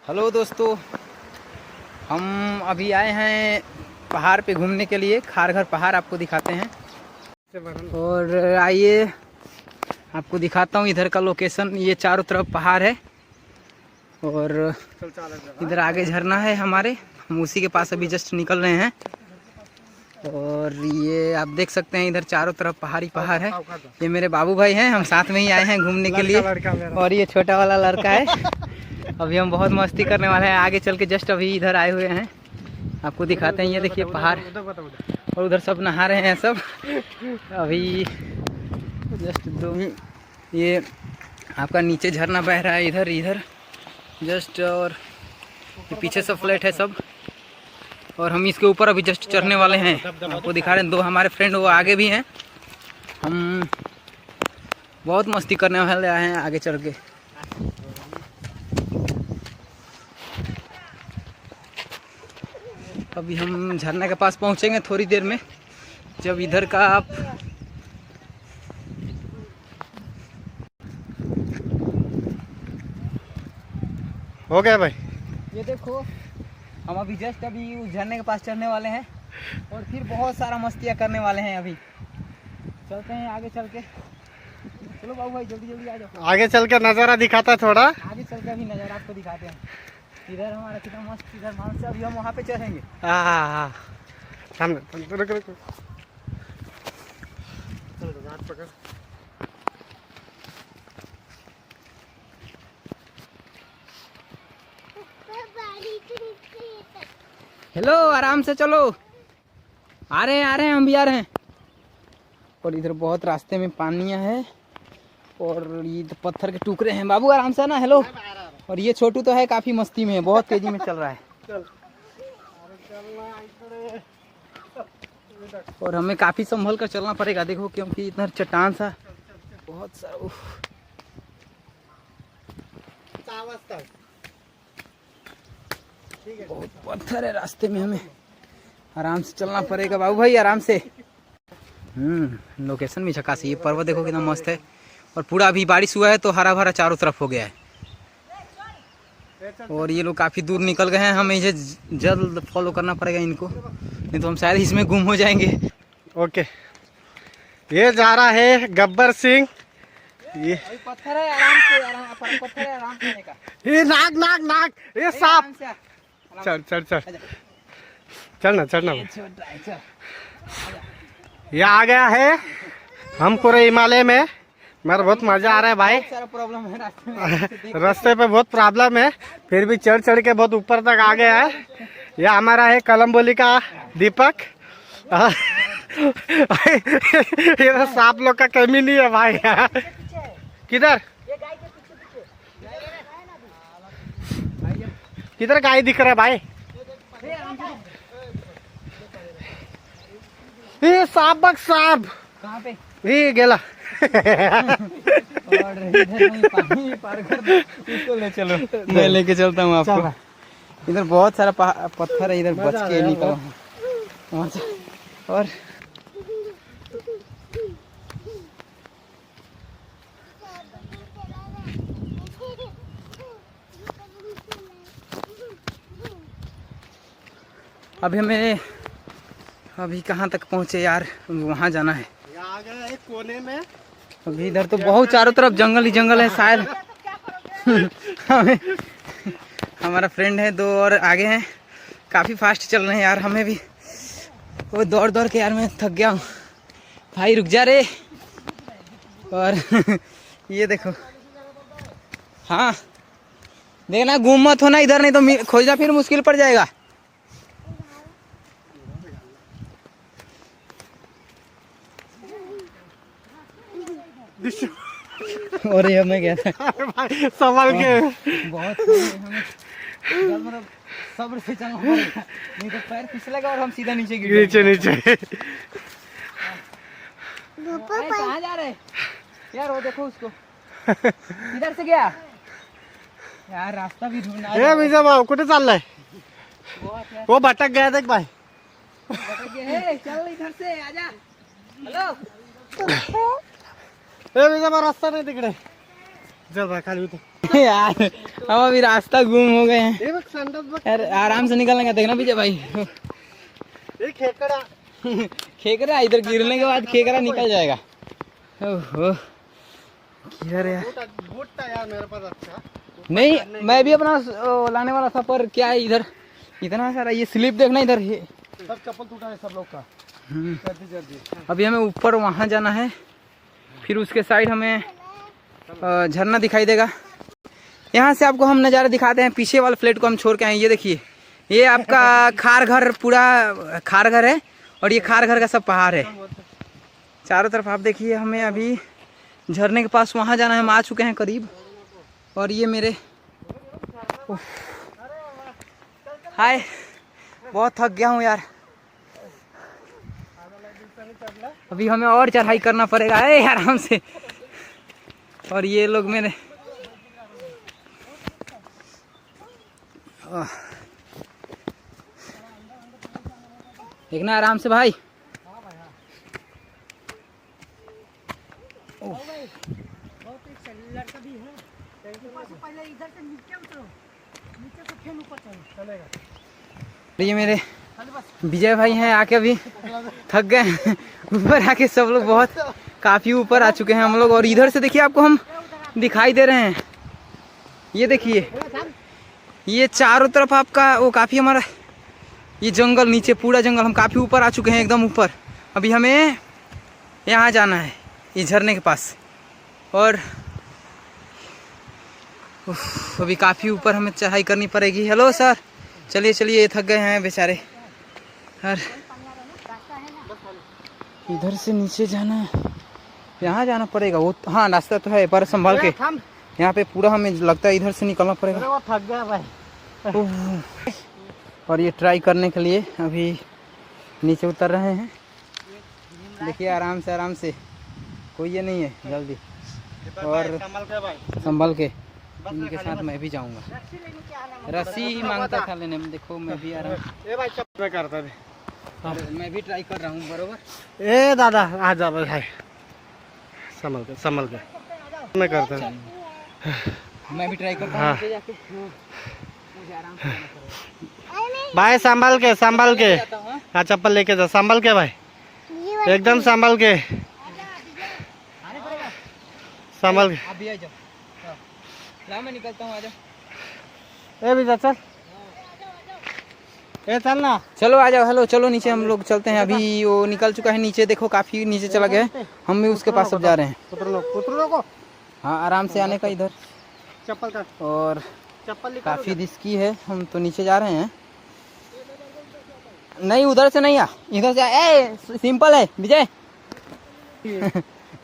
Hello दोस्तों, हम अभी आए हैं पहाड़ पे घूमने के लिए। खारघर पहाड़ आपको दिखाते हैं और आइए आपको दिखाता हूँ इधर का लोकेशन। ये चारों तरफ पहाड़ है और इधर आगे झरना है हमारे। हम उसी के पास अभी जस्ट निकल रहे हैं और ये आप देख सकते हैं इधर चारों तरफ पहाड़ी पहाड़ है। ये मेरे बाबू भाई हैं, हम साथ में ही आए हैं घूमने के लिए। और ये छोटा वाला लड़का है। अभी हम बहुत मस्ती करने वाले हैं। आगे चल के जस्ट अभी इधर आए हुए हैं, आपको दिखाते हैं। ये देखिए पहाड़ और उधर सब नहा रहे हैं सब अभी जस्ट दो। ये आपका नीचे झरना बह रहा है इधर इधर जस्ट, और ये पीछे सब फ्लैट है सब। और हम इसके ऊपर अभी जस्ट चढ़ने वाले हैं, आपको दिखा रहे हैं। दो हमारे फ्रेंड वो आगे भी हैं। हम बहुत मस्ती करने वाले आए हैं आगे चढ़ के। अभी हम झरने के पास पहुंचेंगे थोड़ी देर में। जब इधर का आप हो गया भाई, ये देखो हम अभी जस्ट अभी उस झरने के पास चढ़ने वाले हैं और फिर बहुत सारा मस्तियाँ करने वाले हैं। अभी चलते हैं आगे चल के। चलो बाबू भाई जल्दी जल्दी आ जाओ। आगे चल के नज़ारा दिखाता है थोड़ा। आगे चल के अभी नज़ारा आपको दिखाते हैं। इधर हमारा कितना मस्त इधर मान से अभी हम वहाँ पे चढ़ेंगे। हाँ, सामने रुक रुक। हेलो, आराम से चलो। आ रहे हैं हम भी आ रहे हैं। और इधर बहुत रास्ते में पानियाँ है और ये तो पत्थर के टुकड़े हैं। बाबू आराम से ना। हेलो। और ये छोटू तो है काफी मस्ती में है, बहुत तेजी में चल रहा है। और हमें काफी संभल कर चलना पड़ेगा, देखो क्योंकि इधर चट्टान सा बहुत सारा बहुत पत्थर है रास्ते में, हमें आराम से चलना पड़ेगा। बाबू भाई आराम से। लोकेशन भी झकास है। ये पर्वत देखो कितना मस्त है और पूरा अभी बारिश हुआ है तो हरा भरा चारों तरफ हो गया है। और ये लोग काफी दूर निकल गए हैं, हमें इसे जल्द फॉलो करना पड़ेगा इनको, नहीं तो हम शायद इसमें गुम हो जाएंगे। ओके, ये जा रहा है गब्बर सिंह। ये पत्थर है, आराम से पत्थर है, आराम से का। ये नाग नाग नाग, ये सांप। चल चल चल चलना चलना। ये आ गया है हम पूरे हिमालय में। मेरा बहुत मजा आ रहा है भाई। सारा प्रॉब्लम है रास्ते में। रास्ते पे बहुत प्रॉब्लम है, फिर भी चढ़ चढ़ के बहुत ऊपर तक आ गया है। यह हमारा है कलम्बोली का दीपक। ये तो सांप लोग का कमी नहीं है भाई। किधर किधर गाय दिख रहा है भाई? ये सांप बक सांप कहाँ पे? ये गेला। और इधर पानी पार कर दो, इसको ले चलो, मैं लेके चलता हूँ आपको। इधर बहुत सारा पत्थर है, इधर बच के निकला। और अभी हमें अभी कहाँ तक पहुँचे यार, वहाँ जाना है। आ गया एक कोने में। अभी इधर तो बहुत चारों तरफ जंगल ही जंगल है शायद। हमारा फ्रेंड है दो और आगे हैं, काफ़ी फास्ट चल रहे हैं यार। हमें भी वो दौड़ दौड़ के यार मैं थक गया हूँ। भाई रुक जा रे। और ये देखो, हाँ देखना गुम मत होना इधर, नहीं तो खोजना फिर मुश्किल पड़ जाएगा। और ये हमें क्या था भाई संभल के बहुत हमें मतलब सब्र से चलना पड़ेगा, नहीं तो पैर फिसलेगा और हम सीधा नीचे गिर नीचे नीचे। कहाँ जा रहे यार? वो देखो उसको, किधर से गया यार? रास्ता भी ढूंढना है। विजय भाऊ कुठे चाललाय? वो भटक गया देख भाई। चल इधर से आजा। हेलो विजय भाऊ रास्ता नाही तिकडे। चल भाई खाली उतर। यार हम अभी रास्ता गुम हो गए हैं। ये बस संडस बस यार आराम से निकलने का देखना पीछे भाई। ये खेकड़ा खेकरा इधर गिरने के बाद खेकरा निकल जाएगा। ओहो किधर है यार? बूट था यार मेरे पास अच्छा। नहीं मैं भी अपना लाने वाला था, पर क्या है इधर इतना सारा ये स्लिप देखना इधर ये। सब चप्पल टूटा है सब लोग का। जल्दी जल्दी। अभी हमें ऊपर वहाँ जाना है, फिर उसके साइड हमें झरना दिखाई देगा। यहाँ से आपको हम नज़ारा दिखाते हैं। पीछे वाले फ्लैट को हम छोड़ के आए। ये देखिए, ये आपका खार घर, पूरा खार घर है और ये खार घर का सब पहाड़ है चारों तरफ। आप देखिए हमें अभी झरने के पास वहाँ जाना है। हम आ चुके हैं करीब। और ये मेरे हाय, बहुत थक गया हूँ यार। अभी हमें और चढ़ाई करना पड़ेगा। ए आराम से। और ये लोग मेरे देखना आराम से भाई। ये मेरे विजय भाई हैं, आके अभी थक गए हैं। ऊपर आके सब लोग बहुत काफ़ी ऊपर आ चुके हैं हम लोग। और इधर से देखिए आपको हम दिखाई दे रहे हैं। ये देखिए, ये चारों तरफ आपका वो काफ़ी हमारा ये जंगल, नीचे पूरा जंगल। हम काफ़ी ऊपर आ चुके हैं, एकदम ऊपर। अभी हमें यहाँ जाना है, ये झरने के पास। और अभी काफ़ी ऊपर हमें चढ़ाई करनी पड़ेगी। हेलो सर, चलिए चलिए, ये थक गए हैं बेचारे। और इधर से नीचे जाना है, यहाँ जाना पड़ेगा। वो हाँ रास्ता तो है, पर संभाल के। यहाँ पे पूरा हमें लगता है इधर से निकलना पड़ेगा। थक गया भाई। और ये ट्राई करने के लिए अभी नीचे उतर रहे हैं। देखिए आराम से, कोई ये नहीं है, जल्दी। और संभल के इनके साथ मैं भी जाऊंगा। रस्सी मांगता था लेने में, देखो मैं भी आ रहा हूँ। मैं भी ट्राई कर रहा हूँ बरोबर। ए दादा आ जा भाई, संभल के मैं करता हूँ। मैं भी ट्राई करता हूँ नीचे जाके। मुझे आराम से करना पड़ेगा। भाई संभल के। हाँ चप्पल लेके जा, संभल के भाई, एकदम संभल के, संभल के। अभी आ जाओ, मैं निकलता हूँ, आ जाओ। ए भी चल, ए चल ना। चलो आ जाओ। हेलो चलो नीचे हम लोग चलते हैं। अभी वो निकल चुका है नीचे, देखो काफी नीचे चला गया है। हम भी उसके पास सब जा रहे हैं। पुत्र को हाँ आराम से आने का इधर। चप्पल का और चप्पल काफी रिस्की है, हम तो नीचे जा रहे हैं। नहीं उधर से नहीं आ, इधर से ए सिंपल है विजय।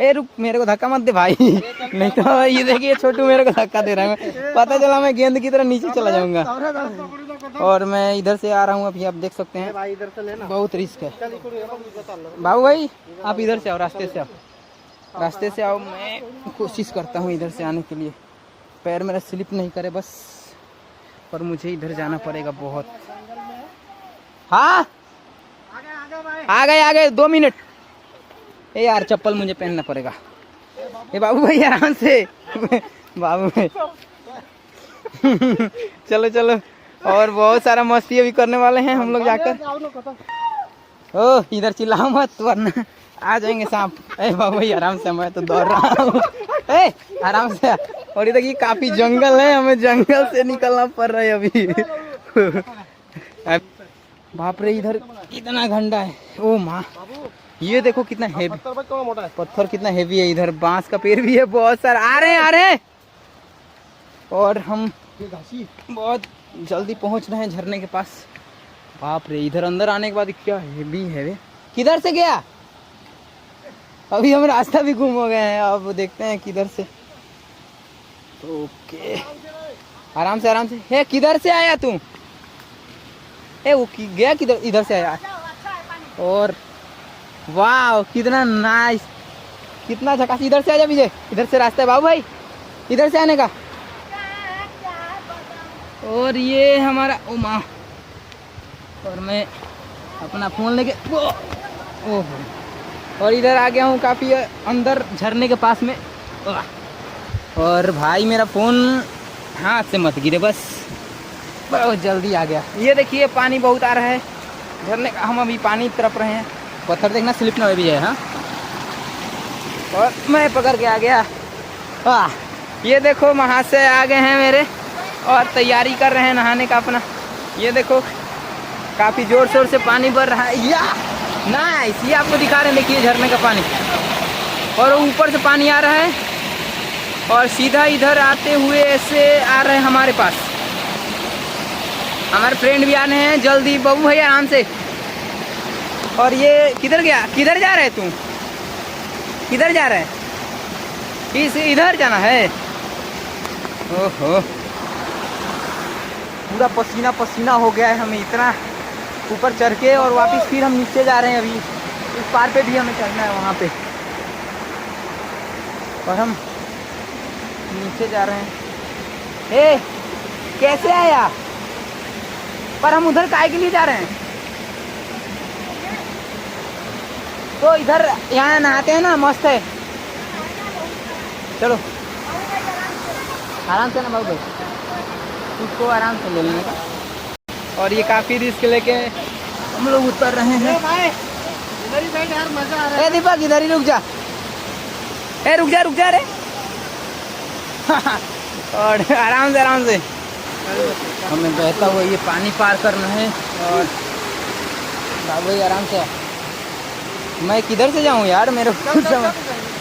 ए रुक, मेरे को धक्का मत दे भाई। नहीं तो ये देखिए छोटू मेरे को धक्का दे रहा है। पता चला मैं गेंद की तरह नीचे चला जाऊंगा। और मैं इधर से आ रहा हूँ, अभी आप देख सकते हैं। भाई इधर से लेना, बहुत रिस्क है। बाबू भाई आप इधर से आओ, रास्ते से आओ। मैं कोशिश करता हूँ इधर से आने के लिए, पैर मेरा स्लिप नहीं करे बस। पर मुझे इधर जाना पड़ेगा बहुत। हाँ आ गए 2 मिनट। ए यार चप्पल मुझे पहनना पड़ेगा। ए बाबू भाई आराम से। बाबू भाई चलो। और बहुत सारा मस्ती अभी करने वाले हैं हम लोग जाकर। ओ इधर चिल्लाओ मत वरना आ जाएंगे सांप। ए बाबू भाई आराम से, मैं तो दौड़ रहा हूँ। ए आराम से। और इधर ये काफी जंगल है, हमें जंगल से निकलना पड़ रहा है अभी। बाप रे इधर कितना घंटा है। ओ माँ, ये देखो कितना हेवी पत्थर, कितना हेवी है। इधर बांस का पेड़ भी है बहुत सारा। आ रहे और हम बहुत जल्दी पहुंच रहे हैं झरने के पास। बाप रे इधर अंदर आने के बाद क्या हेवी है। किधर से गया? अभी हम रास्ता भी गुम हो गए हैं। अब देखते हैं किधर से। ओके आराम से। हे किधर से आया तू? ए वो गया किधर? इधर से आया। और वाह कितना नाइस, कितना झकास। इधर से आजा विजय, इधर से रास्ता है बाबू भाई, इधर से आने का। और ये हमारा ओ माँ, और मैं अपना फोन लेके ओह, और इधर आ गया हूँ काफी अंदर झरने के पास में। और भाई मेरा फ़ोन हाथ से मत गिरे बस, बहुत जल्दी आ गया। ये देखिए पानी बहुत आ रहा है झरने का, हम अभी पानी तरफ रहे हैं। पत्थर देखना स्लिप ना हो भी जाए। हाँ, और मैं पकड़ के आ गया। वाह, ये देखो वहाँ से आ गए हैं मेरे और तैयारी कर रहे हैं नहाने का अपना। ये देखो काफ़ी ज़ोर शोर से पानी बढ़ रहा है। या नाइस, ये आपको दिखा रहे हैं, देखिए झरने का पानी, और ऊपर से पानी आ रहा है और सीधा इधर आते हुए ऐसे आ रहे हैं हमारे पास। हमारे फ्रेंड भी आने हैं जल्दी। बबू भैया आराम से। और ये किधर गया, किधर जा रहे तू, किधर जा रहे हैं? इस इधर जाना है। ओहो, पूरा पसीना पसीना हो गया है हमें इतना ऊपर चढ़ के, और वापस फिर हम नीचे जा रहे हैं। अभी इस पार पे भी हमें चढ़ना है वहाँ पे, और हम नीचे जा रहे हैं। ए, कैसे आया? पर हम उधर काहे के लिए जा रहे हैं? तो इधर यहाँ नहाते हैं ना, मस्त है। चलो आराम से ना बाबू भाई, उसको आराम से ले लेने का। और ये काफ़ी रिस्क लेके हम लोग उतर रहे हैं। इधर ही बैठ यार, मजा आ रहा है। ए दीपक इधर ही रुक जा, ए रुक जा रे। और आराम से हमें बहता हुआ ये पानी पार करना है। और बाबू भाई आराम से। मैं किधर से जाऊँ यार, मेरे को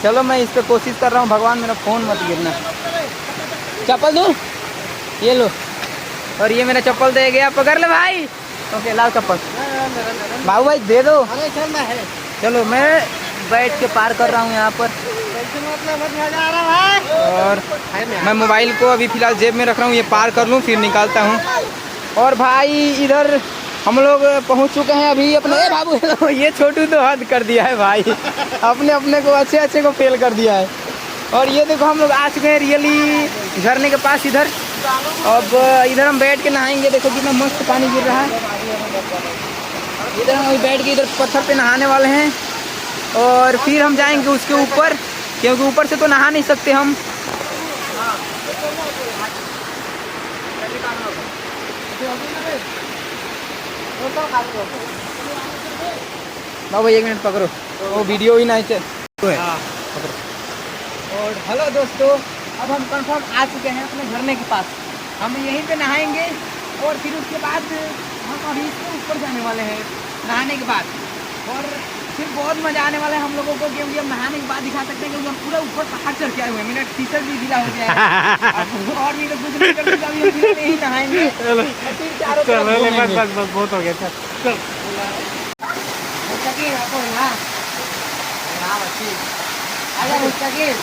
चलो मैं इस पर कोशिश कर रहा हूँ। भगवान मेरा फ़ोन मत गिरना। चप्पल दूँ, ये लो। और ये मेरा चप्पल दे गया, पकड़ ले भाई। ओके लाओ चप्पल। बाबू भाई दे दो। अरे चलना है। चलो मैं बैठ के पार कर रहा हूँ यहाँ पर। और मैं मोबाइल को अभी फ़िलहाल जेब में रख रहा हूँ, ये पार कर लूँ फिर निकालता हूँ। और भाई इधर हम लोग पहुँच चुके हैं अभी अपने। ए बाबू, ये छोटू तो हद कर दिया है भाई, अपने को अच्छे को फेल कर दिया है। और ये देखो हम लोग आ चुके हैं रियली झरने के पास इधर। अब इधर हम बैठ के नहाएंगे। देखो कितना मस्त पानी गिर रहा है। इधर हम अभी बैठ के इधर पत्थर पे नहाने वाले हैं, और फिर हम जाएंगे उसके ऊपर, क्योंकि ऊपर से तो नहा नहीं सकते हम। बाबू 1 मिनट पकड़ो, वो वीडियो ही नहीं पकड़ो। और हेलो दोस्तों, अब हम कंफर्म आ चुके हैं अपने झरने के पास। हम यहीं पे नहाएंगे और फिर उसके बाद हम अभी इसके ऊपर जाने वाले हैं नहाने के बाद। और फिर बहुत मज़ा आने वाला है हम लोगों को, क्योंकि हम नहाने के बाद दिखा सकते हैं क्योंकि हम पूरा ऊपर पहाड़ चढ़ के आए हुए हैं। मेरा टी शर्ट भी गीला हो गया है। और भी तो कुछ नहीं करते, अभी हम फिर नहीं नहाएंगे। फिर चारों तरफ घूमेंगे। बस बहुत हो गया। चल मुस्तकीम आपको यहाँ, हाँ बच्ची, अगर मुस्तकीम